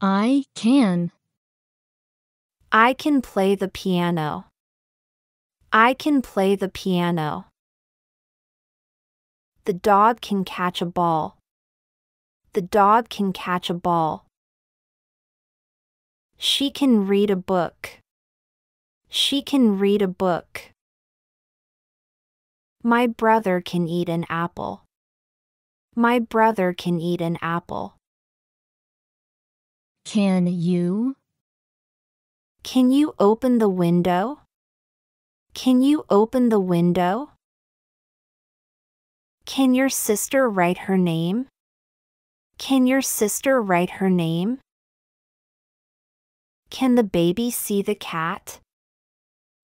I can. I can play the piano. I can play the piano. The dog can catch a ball. The dog can catch a ball. She can read a book. She can read a book. My brother can eat an apple. My brother can eat an apple. Can you? Can you open the window? Can you open the window? Can your sister write her name? Can your sister write her name? Can the baby see the cat?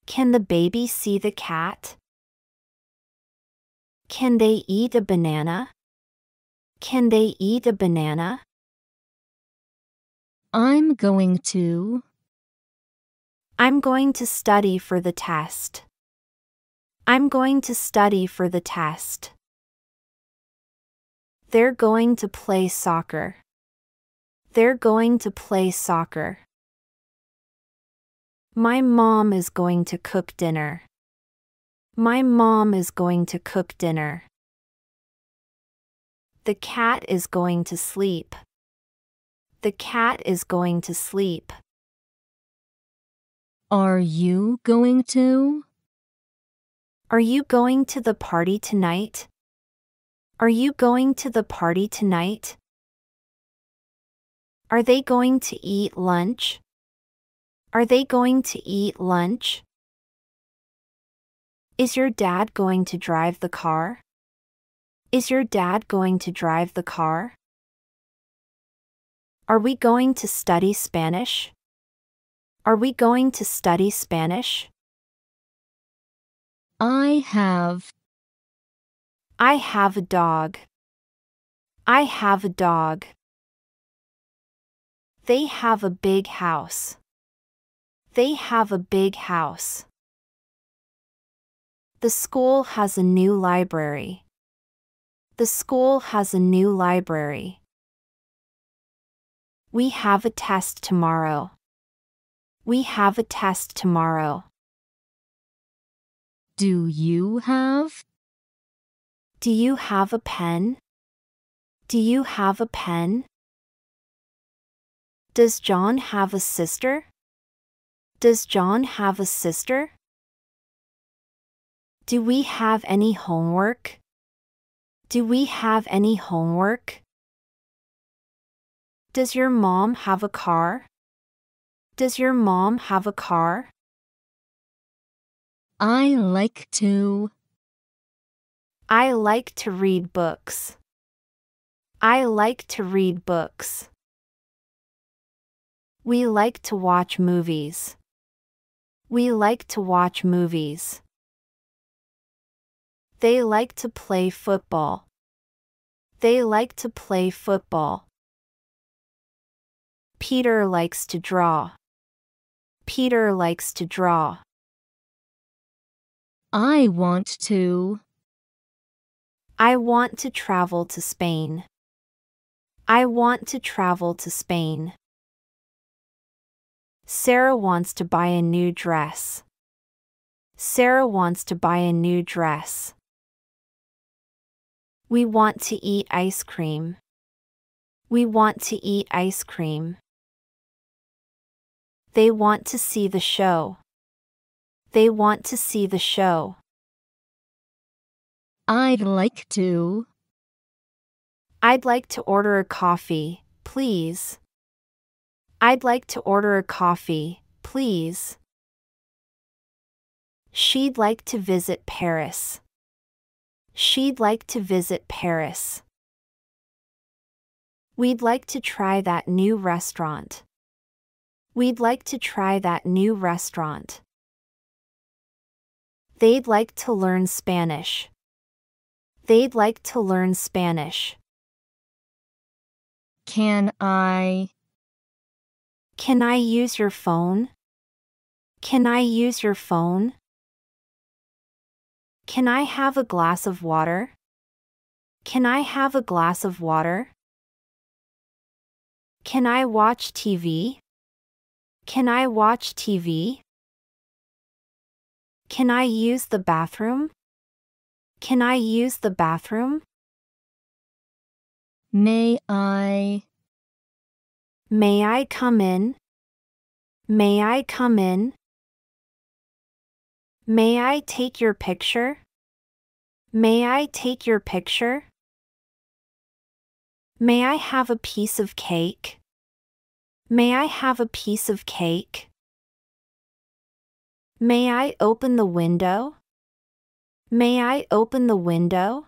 Can the baby see the cat? Can they eat a banana? Can they eat a banana? I'm going to. I'm going to study for the test. I'm going to study for the test. They're going to play soccer. They're going to play soccer. My mom is going to cook dinner. My mom is going to cook dinner. The cat is going to sleep. The cat is going to sleep. Are you going to? Are you going to the party tonight? Are you going to the party tonight? Are they going to eat lunch? Are they going to eat lunch? Is your dad going to drive the car? Is your dad going to drive the car? Are we going to study Spanish? Are we going to study Spanish? I have. I have a dog. I have a dog. They have a big house. They have a big house. The school has a new library. The school has a new library. We have a test tomorrow. We have a test tomorrow. Do you have? Do you have a pen? Do you have a pen? Does John have a sister? Does John have a sister? Do we have any homework? Do we have any homework? Does your mom have a car? Does your mom have a car? I like to. I like to read books. I like to read books. We like to watch movies. We like to watch movies. They like to play football. They like to play football. Peter likes to draw. Peter likes to draw. I want to. I want to travel to Spain. I want to travel to Spain. Sarah wants to buy a new dress. Sarah wants to buy a new dress. We want to eat ice cream. We want to eat ice cream. They want to see the show. They want to see the show. I'd like to. I'd like to order a coffee, please. I'd like to order a coffee, please. She'd like to visit Paris. She'd like to visit Paris. We'd like to try that new restaurant. We'd like to try that new restaurant. They'd like to learn Spanish. They'd like to learn Spanish. Can I? Can I use your phone? Can I use your phone? Can I have a glass of water? Can I have a glass of water? Can I watch TV? Can I watch TV? Can I use the bathroom? Can I use the bathroom? May I? May I come in? May I come in? May I take your picture? May I take your picture? May I have a piece of cake? May I have a piece of cake? May I open the window? May I open the window?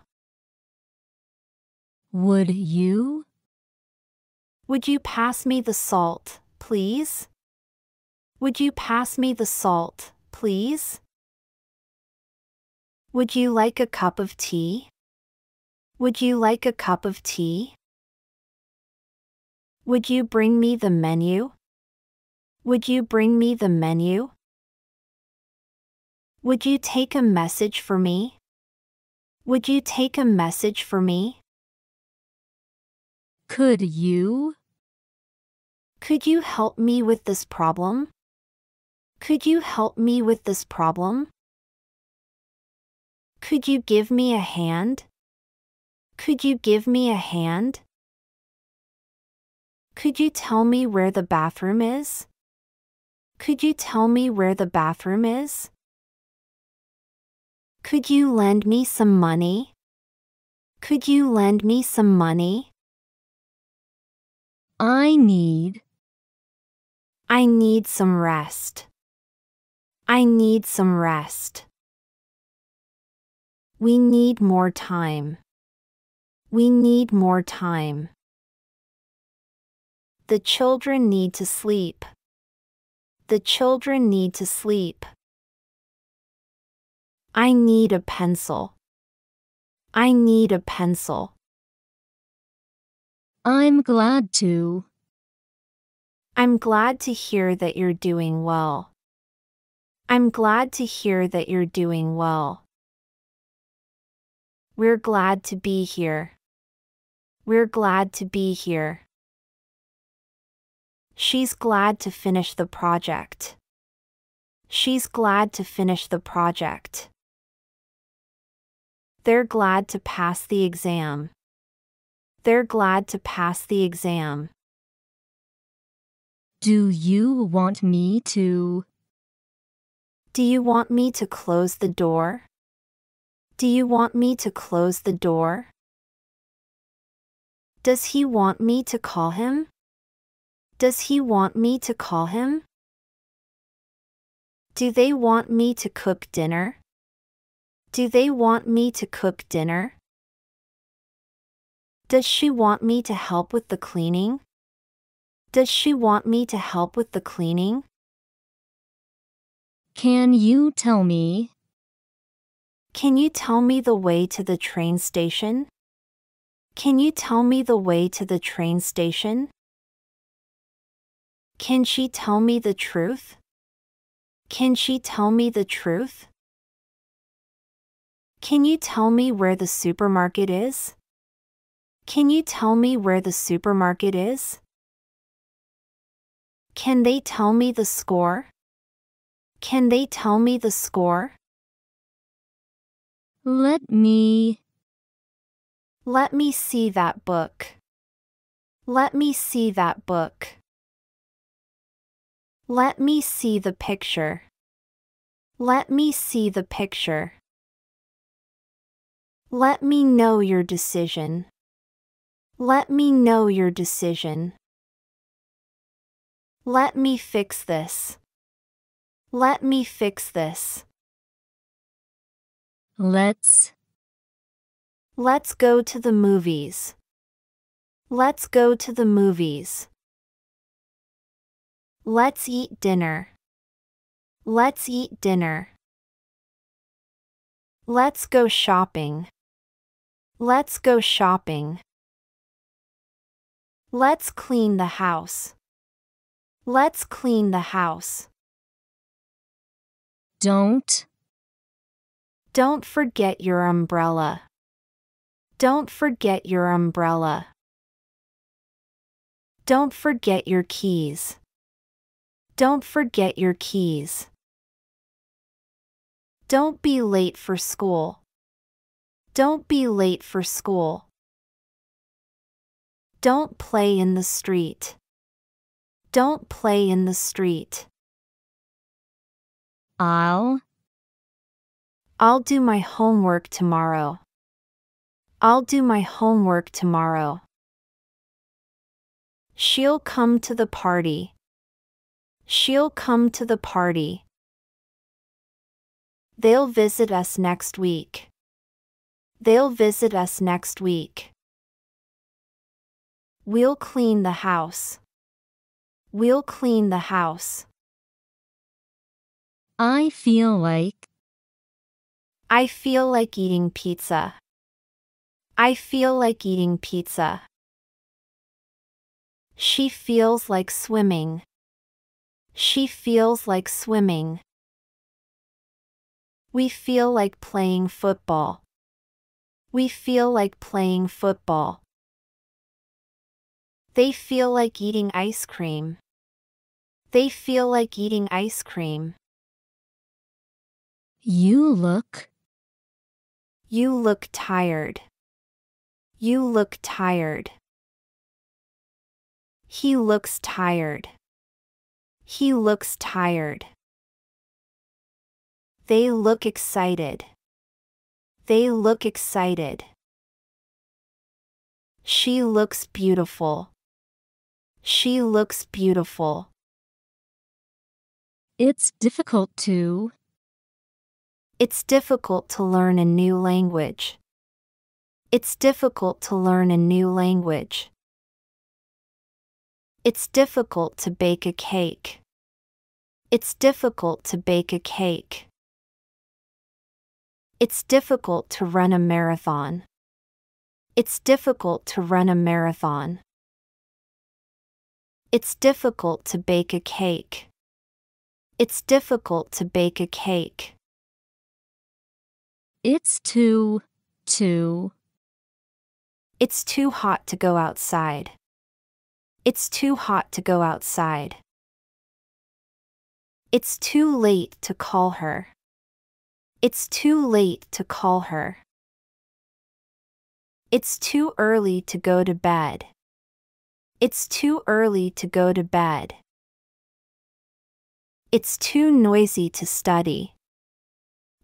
Would you? Would you pass me the salt, please? Would you pass me the salt, please? Would you like a cup of tea? Would you like a cup of tea? Would you bring me the menu? Would you bring me the menu? Would you take a message for me? Would you take a message for me? Could you? Could you help me with this problem? Could you help me with this problem? Could you give me a hand? Could you give me a hand? Could you tell me where the bathroom is? Could you tell me where the bathroom is? Could you lend me some money? Could you lend me some money? I need. I need some rest. I need some rest. We need more time. We need more time. The children need to sleep. The children need to sleep. I need a pencil. I need a pencil. I'm glad to. I'm glad to hear that you're doing well. I'm glad to hear that you're doing well. We're glad to be here. We're glad to be here. She's glad to finish the project. She's glad to finish the project. They're glad to pass the exam. They're glad to pass the exam. Do you want me to? Do you want me to close the door? Do you want me to close the door? Does he want me to call him? Does he want me to call him? Do they want me to cook dinner? Do they want me to cook dinner? Does she want me to help with the cleaning? Does she want me to help with the cleaning? Can you tell me? Can you tell me the way to the train station? Can you tell me the way to the train station? Can she tell me the truth? Can she tell me the truth? Can you tell me where the supermarket is? Can you tell me where the supermarket is? Can they tell me the score? Can they tell me the score? Let me. Let me see that book. Let me see that book. Let me see the picture. Let me see the picture. Let me know your decision. Let me know your decision. Let me fix this. Let me fix this. Let's. Let's go to the movies. Let's go to the movies. Let's eat dinner. Let's eat dinner. Let's go shopping. Let's go shopping. Let's clean the house. Let's clean the house. Don't. Don't forget your umbrella. Don't forget your umbrella. Don't forget your keys. Don't forget your keys. Don't be late for school. Don't be late for school. Don't play in the street. Don't play in the street. I'll do my homework tomorrow. I'll do my homework tomorrow. She'll come to the party. She'll come to the party. They'll visit us next week. They'll visit us next week. We'll clean the house. We'll clean the house. I feel like eating pizza. I feel like eating pizza. She feels like swimming. She feels like swimming. We feel like playing football. We feel like playing football. They feel like eating ice cream. They feel like eating ice cream. you look tired. You look tired. He looks tired. He looks tired. They look excited. They look excited. She looks beautiful. She looks beautiful. it's difficult to learn a new language. It's difficult to learn a new language. It's difficult to bake a cake. It's difficult to bake a cake. It's difficult to run a marathon. It's difficult to run a marathon. It's difficult to bake a cake. It's difficult to bake a cake. it's too It's too hot to go outside. It's too hot to go outside. It's too late to call her. It's too late to call her. It's too early to go to bed. It's too early to go to bed. It's too noisy to study.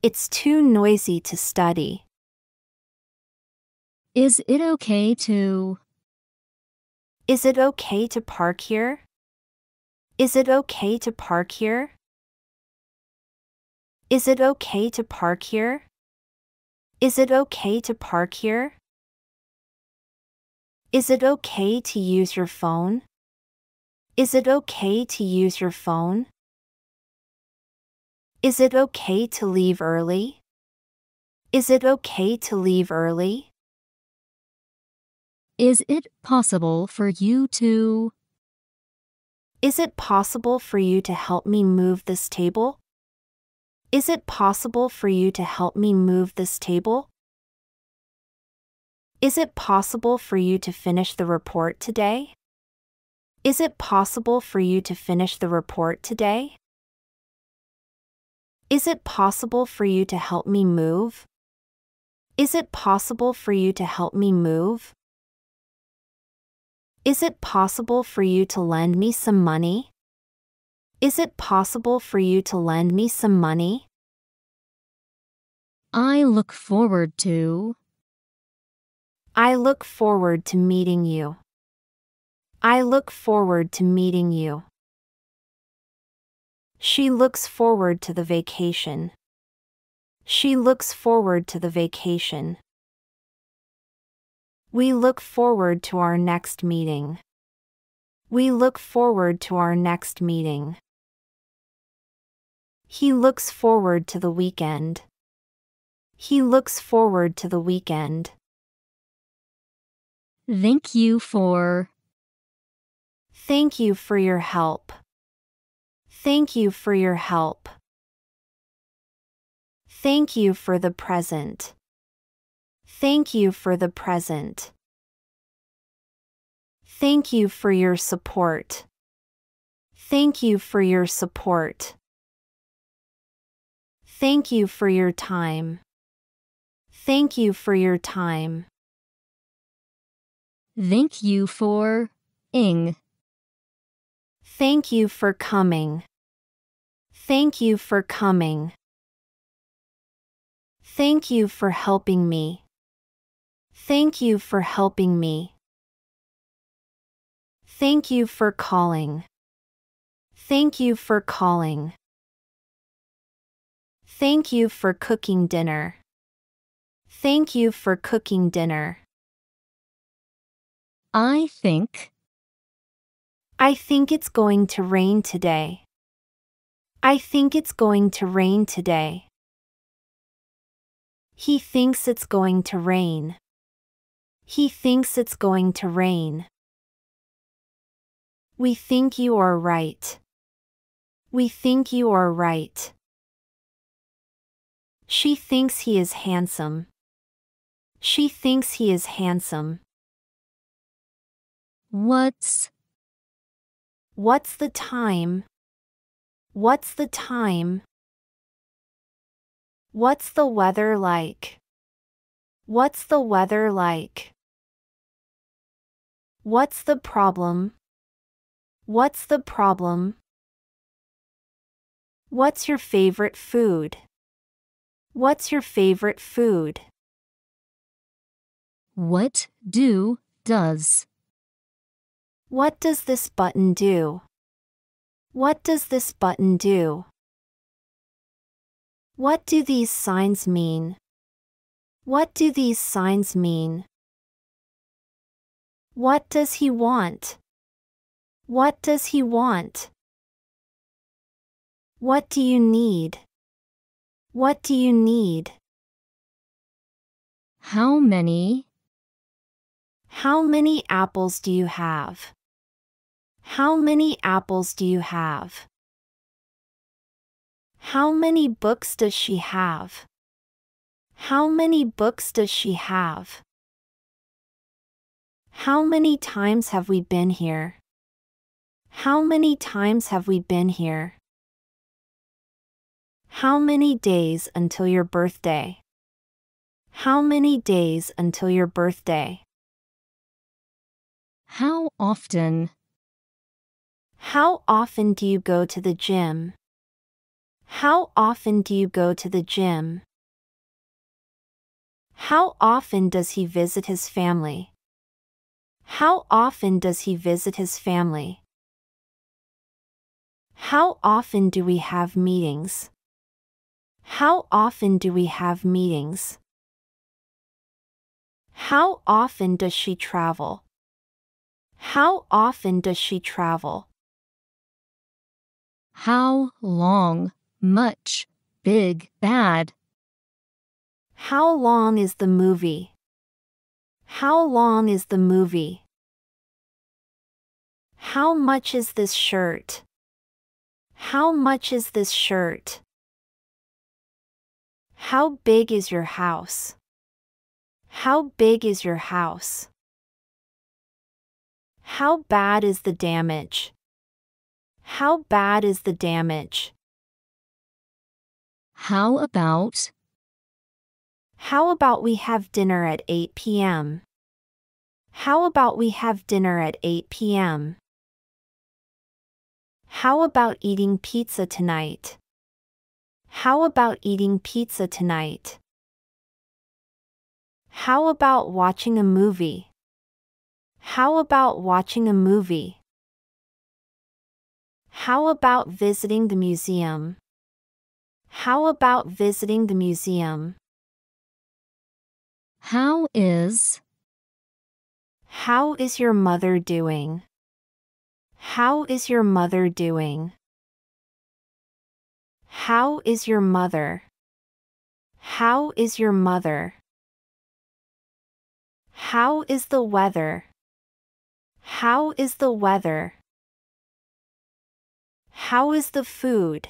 It's too noisy to study. Is it okay to Is it okay to park here? Is it okay to park here? Is it okay to park here? Is it okay to park here? Is it okay to use your phone? Is it okay to use your phone? Is it okay to leave early? Is it okay to leave early? Is it possible for you to Is it possible for you to help me move this table? Is it possible for you to help me move this table? Is it possible for you to finish the report today? Is it possible for you to finish the report today? Is it possible for you to help me move? Is it possible for you to help me move? Is it possible for you to lend me some money? Is it possible for you to lend me some money? I look forward to I look forward to meeting you. I look forward to meeting you. She looks forward to the vacation. She looks forward to the vacation. We look forward to our next meeting. We look forward to our next meeting. He looks forward to the weekend. He looks forward to the weekend. thank you for Thank you for your help. Thank you for your help. Thank you for the present. Thank you for the present. Thank you for your support. Thank you for your support. Thank you for your time. Thank you for your time. Thank you for ing. Thank you for coming. Thank you for coming. Thank you for helping me. Thank you for helping me. Thank you for calling. Thank you for calling. Thank you for cooking dinner. Thank you for cooking dinner. I think. I think it's going to rain today. I think it's going to rain today. He thinks it's going to rain. He thinks it's going to rain. We think you are right. We think you are right. She thinks he is handsome. She thinks he is handsome. What's the time? What's the time? What's the weather like? What's the weather like? What's the problem? What's the problem? What's your favorite food? What's your favorite food? what does. What does this button do? What does this button do? What do these signs mean? What do these signs mean? What does he want? What does he want? What do you need? What do you need? How many? How many apples do you have? How many apples do you have? How many books does she have? How many books does she have? How many times have we been here? How many times have we been here? How many days until your birthday? How many days until your birthday? How often? How often do you go to the gym? How often do you go to the gym? How often does he visit his family? How often does he visit his family? How often do we have meetings? How often do we have meetings? How often does she travel? How often does she travel? How long? Much. Big. Bad. How long is the movie? How long is the movie? How much is this shirt? How much is this shirt? How big is your house? How big is your house? How bad is the damage? How bad is the damage? How about? How about we have dinner at 8 p.m.? How about we have dinner at 8 p.m.? How about eating pizza tonight? How about eating pizza tonight? How about watching a movie? How about watching a movie? How about visiting the museum? How about visiting the museum? How is? How is your mother doing? How is your mother doing? How is your mother? How is your mother? How is the weather? How is the weather? How is the food?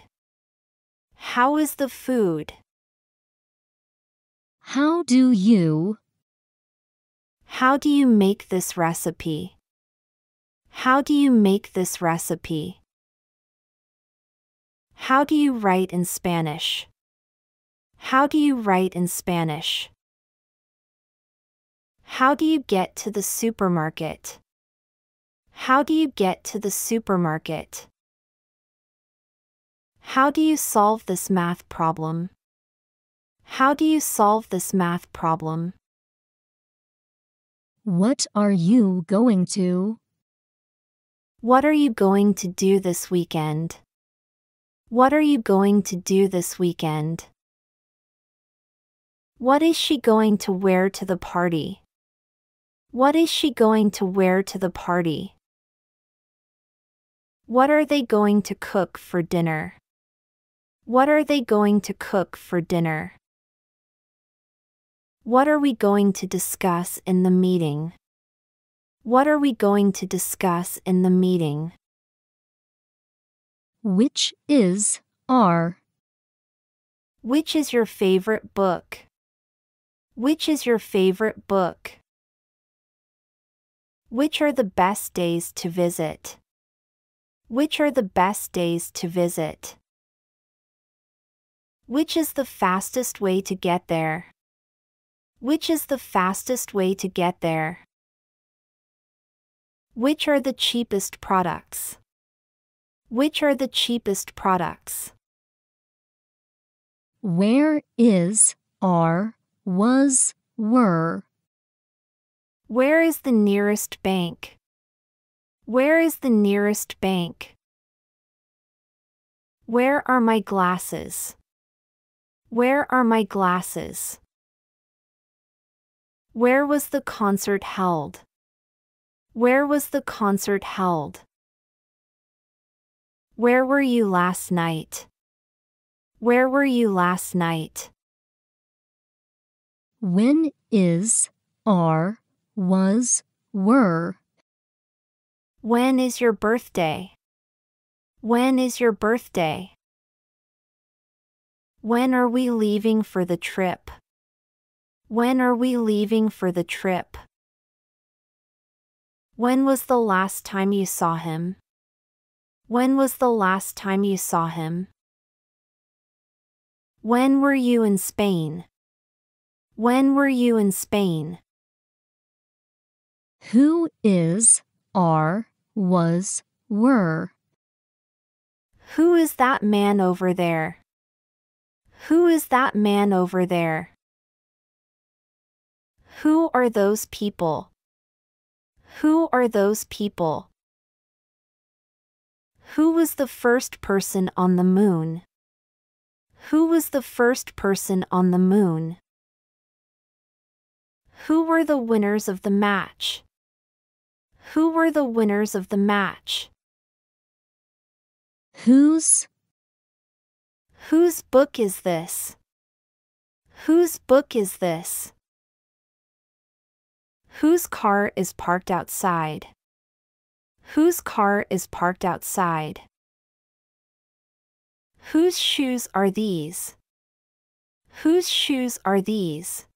How is the food? How do you? How do you make this recipe? How do you make this recipe? How do you write in Spanish? How do you write in Spanish? How do you get to the supermarket? How do you get to the supermarket? How do you solve this math problem? How do you solve this math problem? What are you going to? What are you going to do this weekend? What are you going to do this weekend? What is she going to wear to the party? What is she going to wear to the party? What are they going to cook for dinner? What are they going to cook for dinner? What are we going to discuss in the meeting? What are we going to discuss in the meeting? Which is are? Which is your favorite book? Which is your favorite book? Which are the best days to visit? Which are the best days to visit? Which is the fastest way to get there? Which is the fastest way to get there? Which are the cheapest products? Which are the cheapest products? Where is are, was, were? Where is the nearest bank? Where is the nearest bank? Where are my glasses? Where are my glasses? Where was the concert held? Where was the concert held? Where were you last night? Where were you last night? When is are, was, were? When is your birthday? When is your birthday? When are we leaving for the trip? When are we leaving for the trip? When was the last time you saw him? When was the last time you saw him? When were you in Spain? When were you in Spain? Who is are, was, were? Who is that man over there? Who is that man over there? Who are those people? Who are those people? Who was the first person on the moon? Who was the first person on the moon? Who were the winners of the match? Who were the winners of the match? Whose? Whose book is this? Whose book is this? Whose car is parked outside? Whose car is parked outside? Whose shoes are these? Whose shoes are these?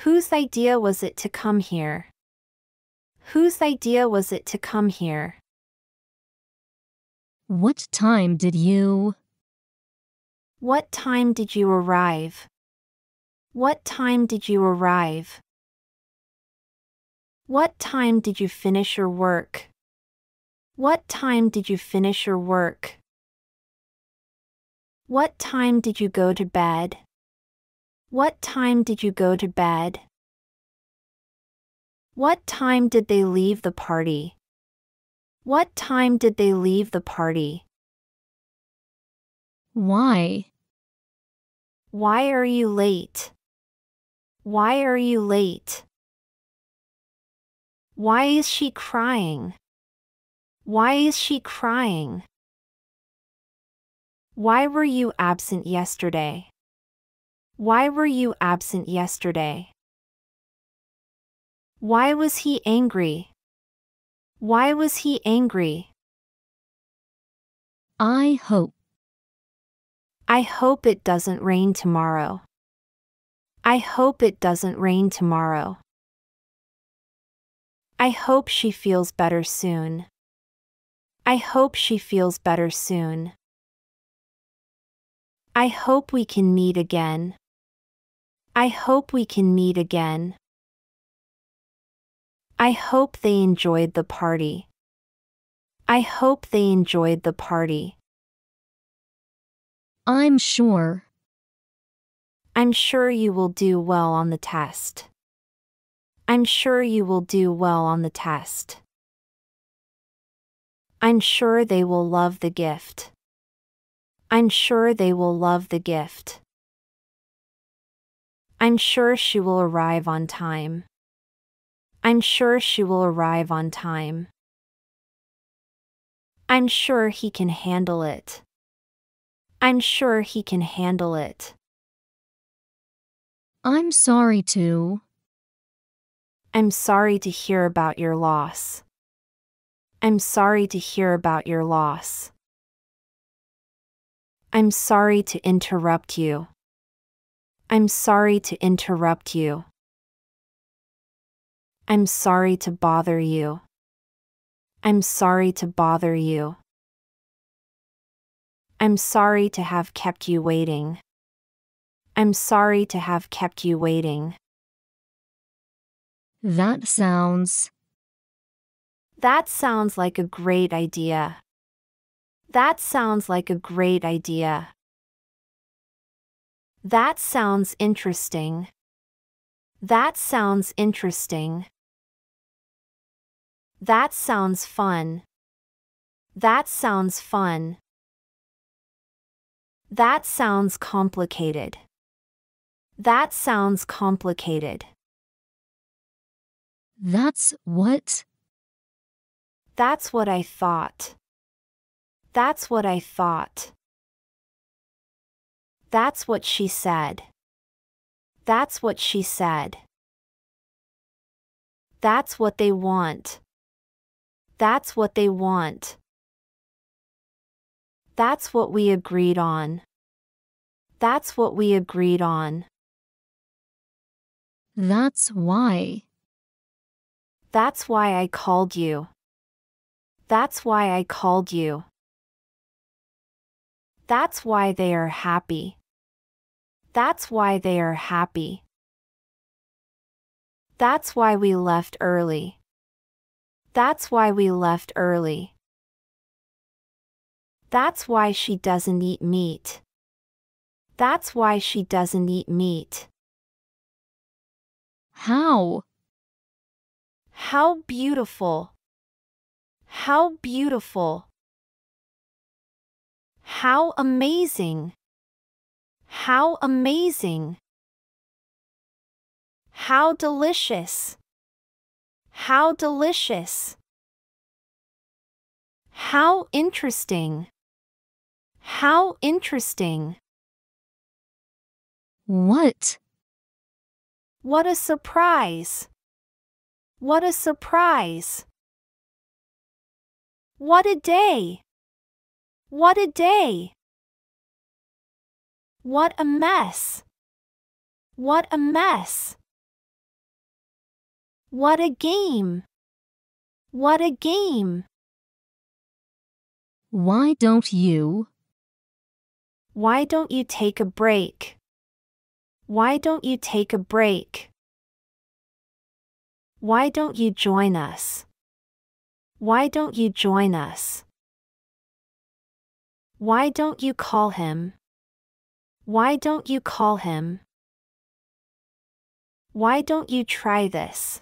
Whose idea was it to come here? Whose idea was it to come here? What time did you? What time did you arrive? What time did you arrive? What time did you finish your work? What time did you finish your work? What time did you go to bed? What time did you go to bed? What time did they leave the party? What time did they leave the party? Why? Why are you late? Why are you late? Why is she crying? Why is she crying? Why were you absent yesterday? Why were you absent yesterday? Why was he angry? Why was he angry? I hope. I hope it doesn't rain tomorrow. I hope it doesn't rain tomorrow. I hope she feels better soon. I hope she feels better soon. I hope we can meet again. I hope we can meet again. I hope they enjoyed the party. I hope they enjoyed the party. I'm sure. I'm sure you will do well on the test. I'm sure you will do well on the test. I'm sure they will love the gift. I'm sure they will love the gift. I'm sure she will arrive on time. I'm sure she will arrive on time. I'm sure he can handle it. I'm sure he can handle it. I'm sorry to. I'm sorry to hear about your loss. I'm sorry to hear about your loss. I'm sorry to interrupt you. I'm sorry to interrupt you. I'm sorry to bother you. I'm sorry to bother you. I'm sorry to have kept you waiting. I'm sorry to have kept you waiting. That sounds. That sounds like a great idea. That sounds like a great idea. That sounds interesting. That sounds interesting. That sounds fun. That sounds fun. That sounds complicated. That sounds complicated. That's what. That's what I thought. That's what I thought. That's what she said. That's what she said. That's what they want. That's what they want. That's what we agreed on. That's what we agreed on. That's why. That's why I called you. That's why I called you. That's why they are happy. That's why they are happy. That's why we left early. That's why we left early. That's why she doesn't eat meat. That's why she doesn't eat meat. How? How beautiful. How beautiful. How amazing. How amazing. How delicious. How delicious. How interesting. How interesting. What? What a surprise. What a surprise. What a day. What a day. What a mess. What a mess. What a game. What a game. Why don't you? Why don't you take a break? Why don't you take a break? Why don't you join us? Why don't you join us? Why don't you call him? Why don't you call him? Why don't you try this?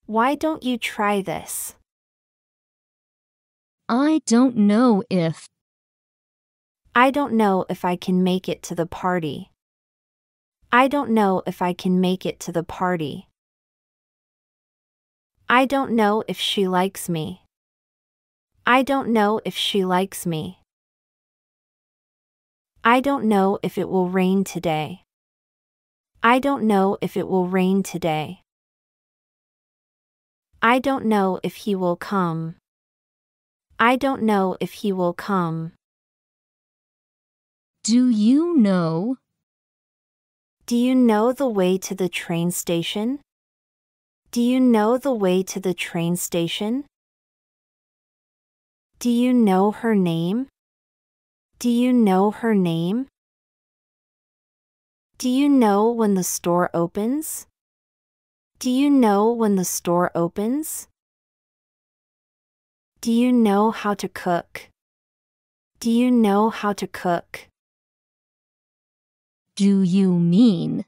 Why don't you try this? I don't know if. I don't know if I can make it to the party. I don't know if I can make it to the party. I don't know if she likes me. I don't know if she likes me. I don't know if it will rain today. I don't know if it will rain today. I don't know if he will come. I don't know if he will come. Do you know? Do you know the way to the train station? Do you know the way to the train station? Do you know her name? Do you know her name? Do you know when the store opens? Do you know when the store opens? Do you know how to cook? Do you know how to cook? Do you mean?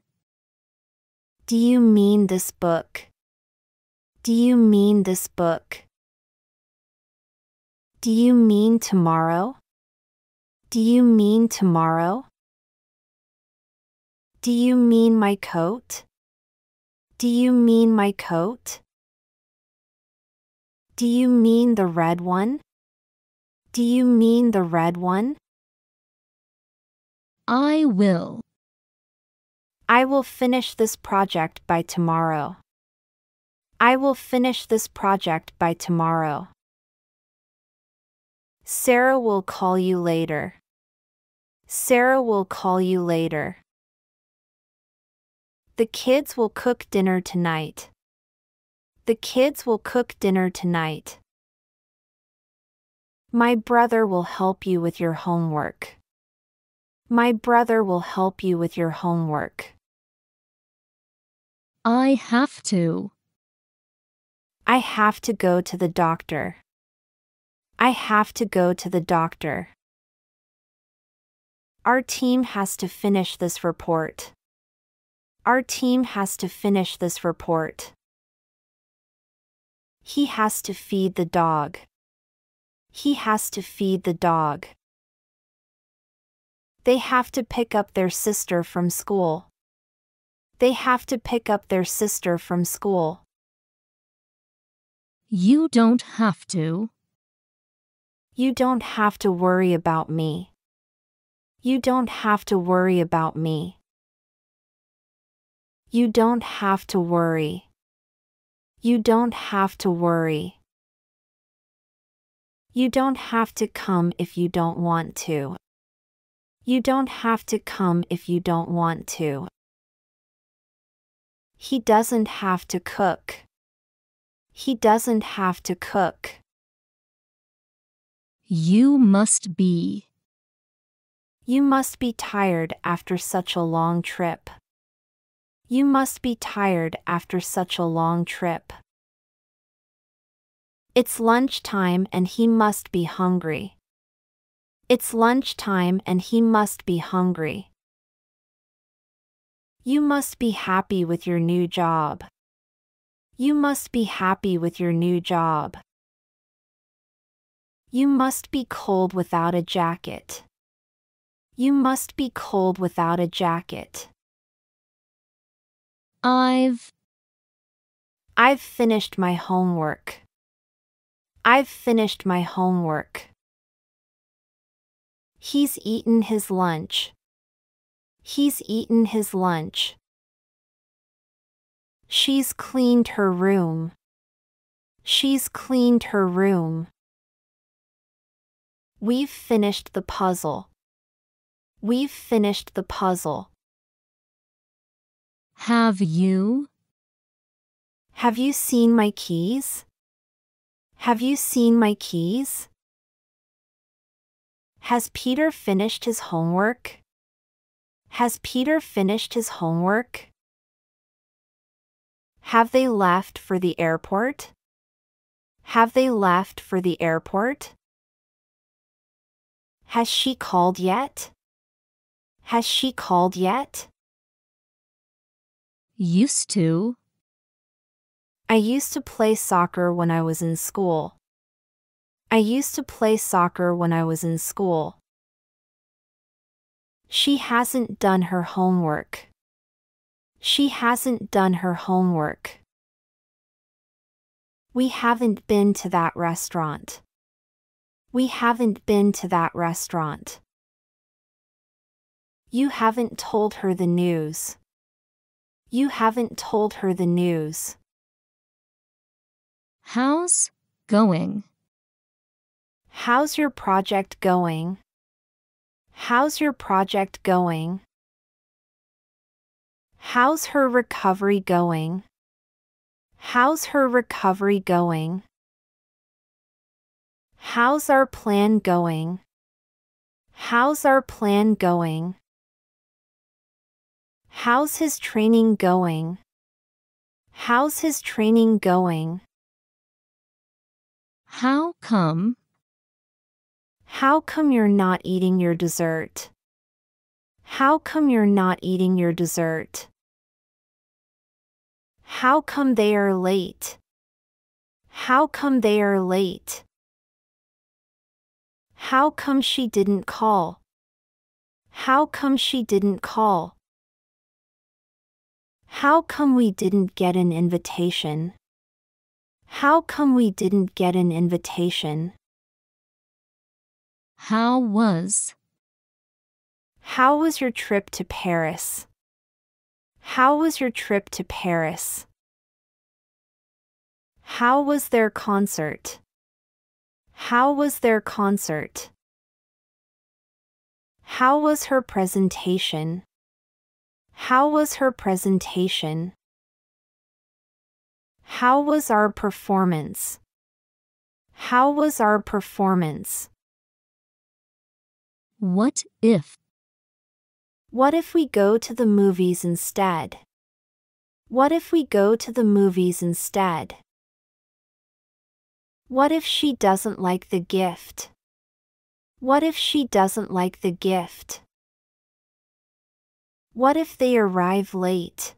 Do you mean this book? Do you mean this book? Do you mean tomorrow? Do you mean tomorrow? Do you mean my coat? Do you mean my coat? Do you mean the red one? Do you mean the red one? I will. I will finish this project by tomorrow. I will finish this project by tomorrow. Sarah will call you later. Sarah will call you later. The kids will cook dinner tonight. The kids will cook dinner tonight. My brother will help you with your homework. My brother will help you with your homework. I have to. I have to go to the doctor. I have to go to the doctor. Our team has to finish this report. Our team has to finish this report. He has to feed the dog. He has to feed the dog. They have to pick up their sister from school. They have to pick up their sister from school. You don't have to. You don't have to worry about me. You don't have to worry about me. You don't have to worry. You don't have to worry. You don't have to come if you don't want to. You don't have to come if you don't want to. He doesn't have to cook. He doesn't have to cook. You must be. You must be tired after such a long trip. You must be tired after such a long trip. It's lunchtime and he must be hungry. It's lunchtime and he must be hungry. You must be happy with your new job. You must be happy with your new job. You must be cold without a jacket. You must be cold without a jacket. I've finished my homework. I've finished my homework. He's eaten his lunch. He's eaten his lunch. She's cleaned her room. She's cleaned her room. We've finished the puzzle. We've finished the puzzle. Have you? Have you seen my keys? Have you seen my keys? Has Peter finished his homework? Has Peter finished his homework? Have they left for the airport? Have they left for the airport? Has she called yet? Has she called yet? Used to. I used to play soccer when I was in school. I used to play soccer when I was in school. She hasn't done her homework. She hasn't done her homework. We haven't been to that restaurant. We haven't been to that restaurant. You haven't told her the news. You haven't told her the news. How's going? How's your project going? How's your project going? How's her recovery going? How's her recovery going? How's our plan going? How's our plan going? How's his training going? How's his training going? How come? How come you're not eating your dessert? How come you're not eating your dessert? How come they are late? How come they are late? How come she didn't call? How come she didn't call? How come we didn't get an invitation? How come we didn't get an invitation? How was? How was your trip to Paris? How was your trip to Paris? How was their concert? How was their concert? How was her presentation? How was her presentation? How was our performance? How was our performance? What if? What if we go to the movies instead? What if we go to the movies instead? What if she doesn't like the gift? What if she doesn't like the gift? What if they arrive late?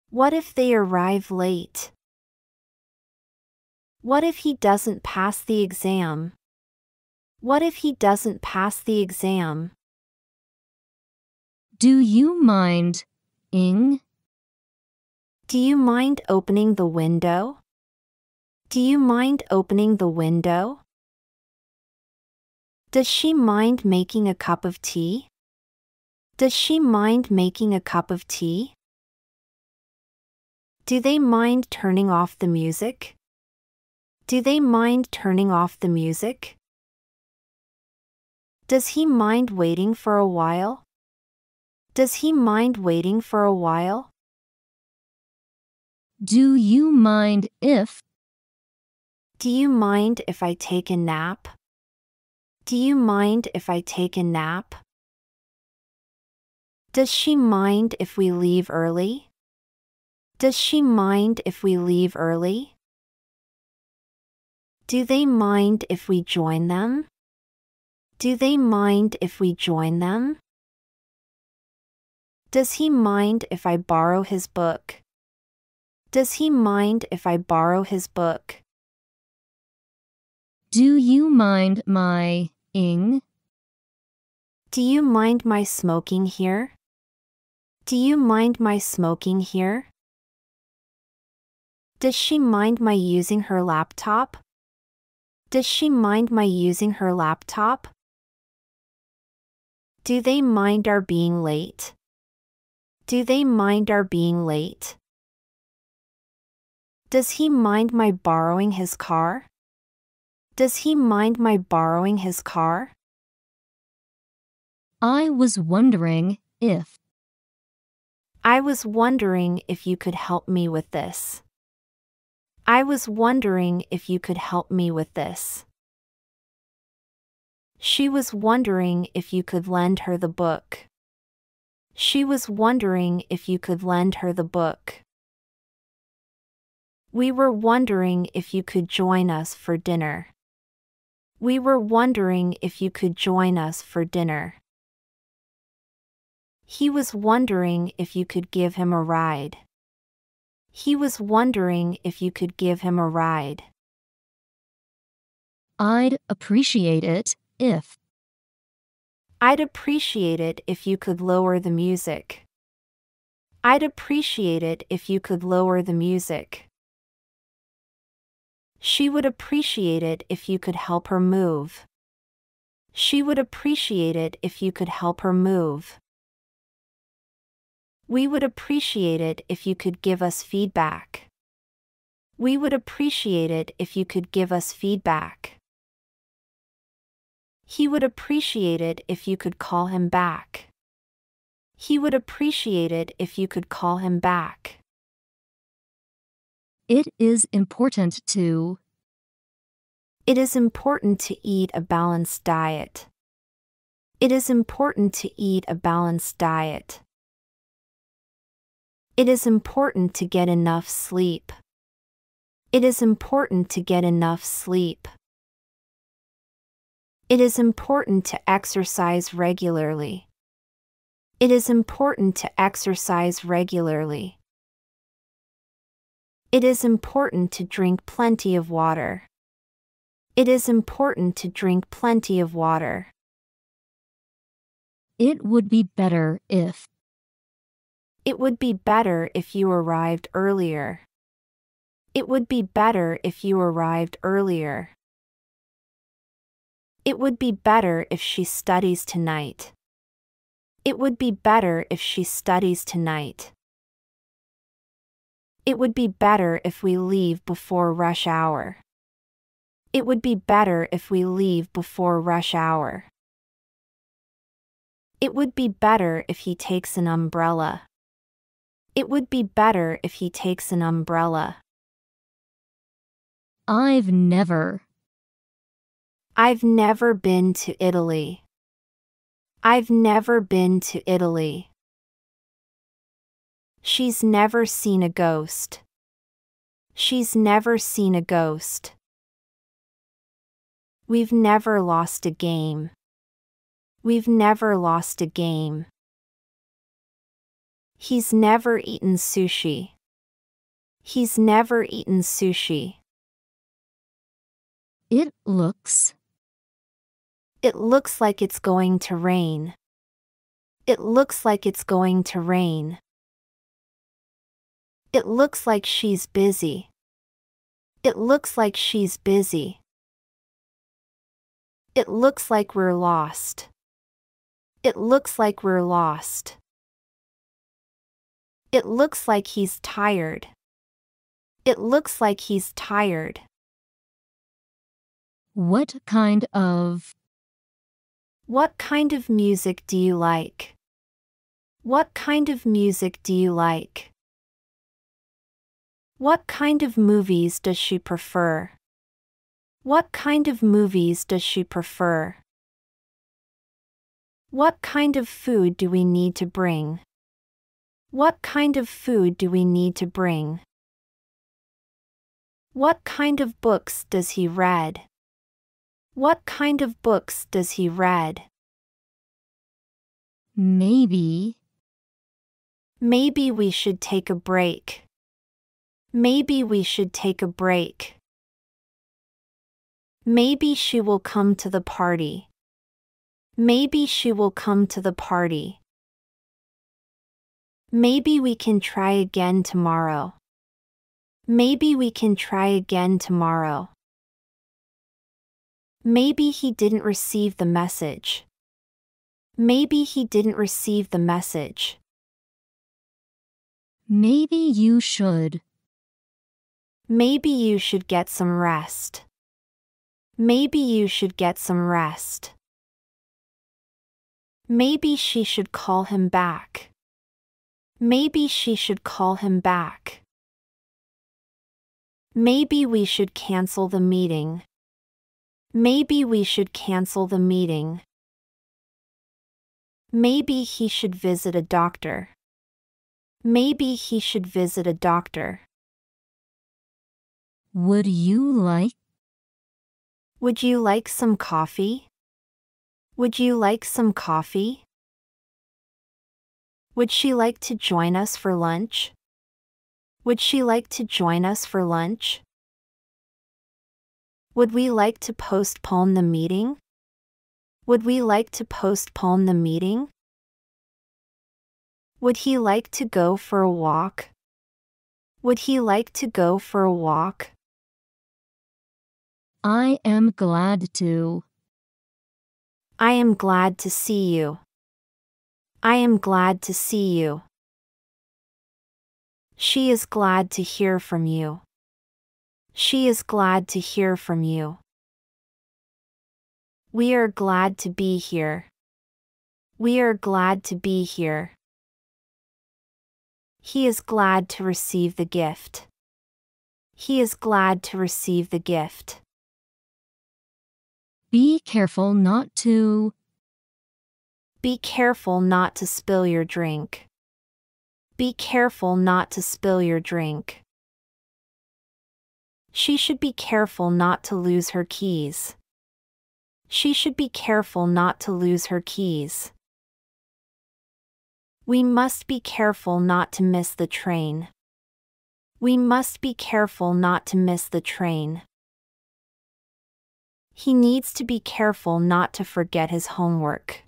What if they arrive late? What if he doesn't pass the exam? What if he doesn't pass the exam? Do you mind, ing? Do you mind opening the window? Do you mind opening the window? Does she mind making a cup of tea? Does she mind making a cup of tea? Do they mind turning off the music? Do they mind turning off the music? Does he mind waiting for a while? Does he mind waiting for a while? Do you mind if? Do you mind if I take a nap? Do you mind if I take a nap? Does she mind if we leave early? Does she mind if we leave early? Do they mind if we join them? Do they mind if we join them? Does he mind if I borrow his book? Does he mind if I borrow his book? Do you mind my, ing? Do you mind my smoking here? Do you mind my smoking here? Does she mind my using her laptop? Does she mind my using her laptop? Do they mind our being late? Do they mind our being late? Does he mind my borrowing his car? Does he mind my borrowing his car? I was wondering if. I was wondering if you could help me with this. I was wondering if you could help me with this. She was wondering if you could lend her the book. She was wondering if you could lend her the book. We were wondering if you could join us for dinner. We were wondering if you could join us for dinner. He was wondering if you could give him a ride. He was wondering if you could give him a ride. I'd appreciate it if. I'd appreciate it if you could lower the music. I'd appreciate it if you could lower the music. She would appreciate it if you could help her move. She would appreciate it if you could help her move. We would appreciate it if you could give us feedback. We would appreciate it if you could give us feedback. He would appreciate it if you could call him back. He would appreciate it if you could call him back. It is important to. It is important to eat a balanced diet. It is important to eat a balanced diet. It is important to get enough sleep. It is important to get enough sleep. It is important to exercise regularly. It is important to exercise regularly. It is important to drink plenty of water. It is important to drink plenty of water. It would be better if. It would be better if you arrived earlier. It would be better if you arrived earlier. It would be better if she studies tonight. It would be better if she studies tonight. It would be better if we leave before rush hour. It would be better if we leave before rush hour. It would be better if he takes an umbrella. It would be better if he takes an umbrella. I've never. I've never been to Italy. I've never been to Italy. She's never seen a ghost. She's never seen a ghost. We've never lost a game. We've never lost a game. He's never eaten sushi. He's never eaten sushi. It looks. It looks like it's going to rain. It looks like it's going to rain. It looks like she's busy. It looks like she's busy. It looks like we're lost. It looks like we're lost. It looks like he's tired. It looks like he's tired. What kind of. What kind of music do you like? What kind of music do you like? What kind of movies does she prefer? What kind of movies does she prefer? What kind of food do we need to bring? What kind of food do we need to bring? What kind of books does he read? What kind of books does he read? Maybe. Maybe we should take a break. Maybe we should take a break. Maybe she will come to the party. Maybe she will come to the party. Maybe we can try again tomorrow. Maybe we can try again tomorrow. Maybe he didn't receive the message. Maybe he didn't receive the message. Maybe you should. Maybe you should get some rest. Maybe you should get some rest. Maybe she should call him back. Maybe she should call him back. Maybe we should cancel the meeting. Maybe we should cancel the meeting. Maybe he should visit a doctor. Maybe he should visit a doctor. Would you like? Would you like some coffee? Would you like some coffee? Would she like to join us for lunch? Would she like to join us for lunch? Would we like to postpone the meeting? Would we like to postpone the meeting? Would he like to go for a walk? Would he like to go for a walk? I am glad to. I am glad to see you. I am glad to see you. She is glad to hear from you. She is glad to hear from you. We are glad to be here. We are glad to be here. He is glad to receive the gift. He is glad to receive the gift. Be careful not to. Be careful not to spill your drink. Be careful not to spill your drink. She should be careful not to lose her keys. She should be careful not to lose her keys. We must be careful not to miss the train. We must be careful not to miss the train. He needs to be careful not to forget his homework.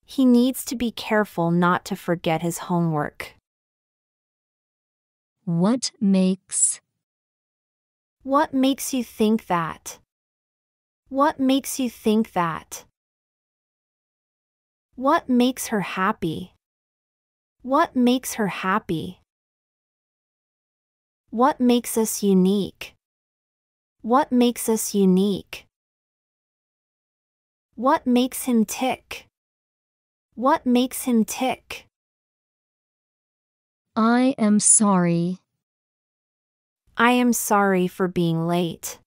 He needs to be careful not to forget his homework. What makes. What makes you think that? What makes you think that? What makes her happy? What makes her happy? What makes us unique? What makes us unique? What makes him tick? What makes him tick? I am sorry. I am sorry for being late.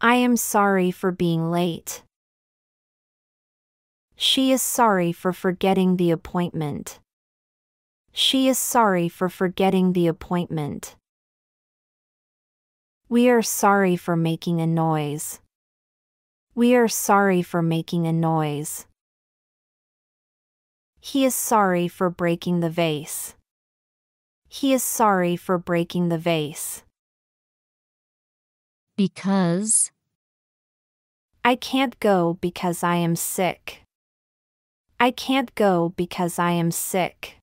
I am sorry for being late. She is sorry for forgetting the appointment. She is sorry for forgetting the appointment. We are sorry for making a noise. We are sorry for making a noise. He is sorry for breaking the vase. He is sorry for breaking the vase. Because. I can't go because I am sick. I can't go because I am sick.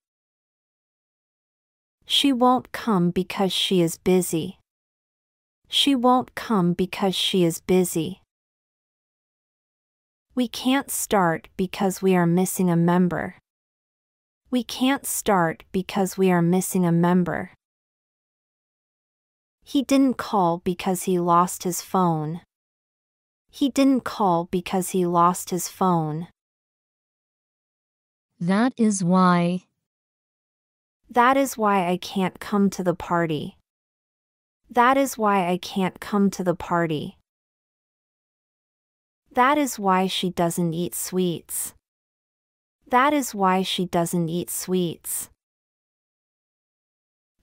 She won't come because she is busy. She won't come because she is busy. We can't start because we are missing a member. We can't start because we are missing a member. He didn't call because he lost his phone. He didn't call because he lost his phone. That is why. That is why I can't come to the party. That is why I can't come to the party. That is why she doesn't eat sweets. That is why she doesn't eat sweets.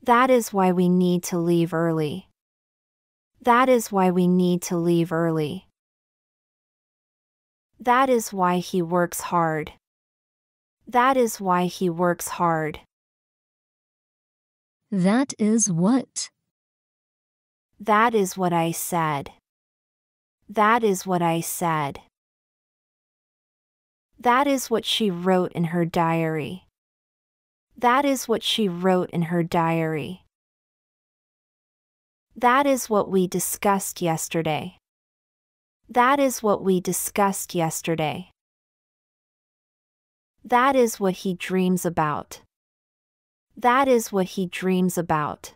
That is why we need to leave early. That is why we need to leave early. That is why he works hard. That is why he works hard. That is what. That is what I said. That is what I said. That is what she wrote in her diary. That is what she wrote in her diary. That is what we discussed yesterday. That is what we discussed yesterday. That is what he dreams about. That is what he dreams about.